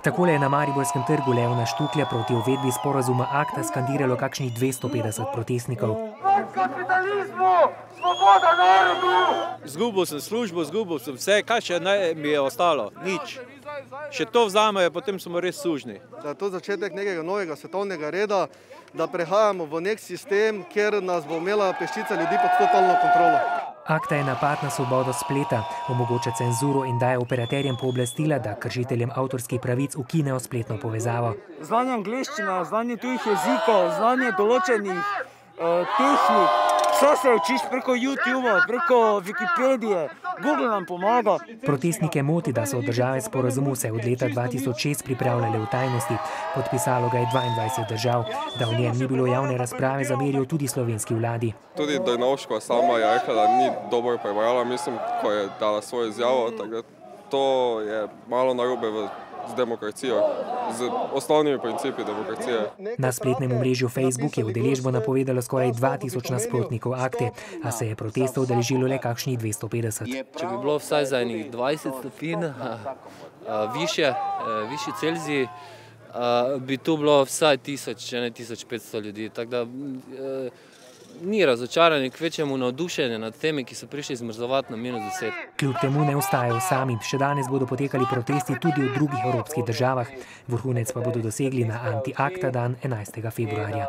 Takole je na mariborskem trgu Leona Štuklja proti uvedbi sporazuma ACTA skandiralo kakšnih 250 protestnikov. Kapitalizmu! Svoboda narodu! Zgubil sem službo, zgubil sem vse, kaj še mi je ostalo? Nič. Še to vzamejo, potem smo res sužni. Da je to začetek nekega novega svetovnega reda, da prehajamo v nek sistem, kjer nas bo imela peščica ljudi pod totalno kontrolo. ACTA je napad na svobodo spleta, omogoča cenzuro in daje operaterjem pooblastila, da kršiteljem avtorskih pravic ukinejo spletno povezavo. Znanje angleščine, znanje tujih jezikov, znanje določenih tehnik, vse se učiš preko YouTubea, preko Wikipedije, Google nam pomaga. Protestnike moti, da so države sporazumu se od leta 2006 pripravljale v tajnosti. Podpisalo ga je 22 držav. Da v njem ni bilo javne razprave, zamerijo tudi slovenski vladi. Tudi Drnovškova sama je rekla, da ni dobro prebrala, mislim, ko je dala svojo izjavo, tako da to je malo narobe z demokracijo, z osnovnimi principi demokracije. Na spletnem omrežju Facebook je udeležbo napovedalo skoraj 2000 nasprotnikov ACTE, a se je protestov udeležilo le kakšnih 250. Če bi bilo vsaj za enih 20 stopinj višji Celzij, bi tu bilo vsaj 1000, če ne 1500 ljudi. Tako da ni razočaranje, kvečemu navdušenje nad temi, ki so prišli zmrzovati na -10. Kljub temu ne ostajajo sami. Še danes bodo potekali protesti tudi v drugih evropskih državah. Vrhunec pa bodo dosegli na anti-ACTA dan 11. februarja.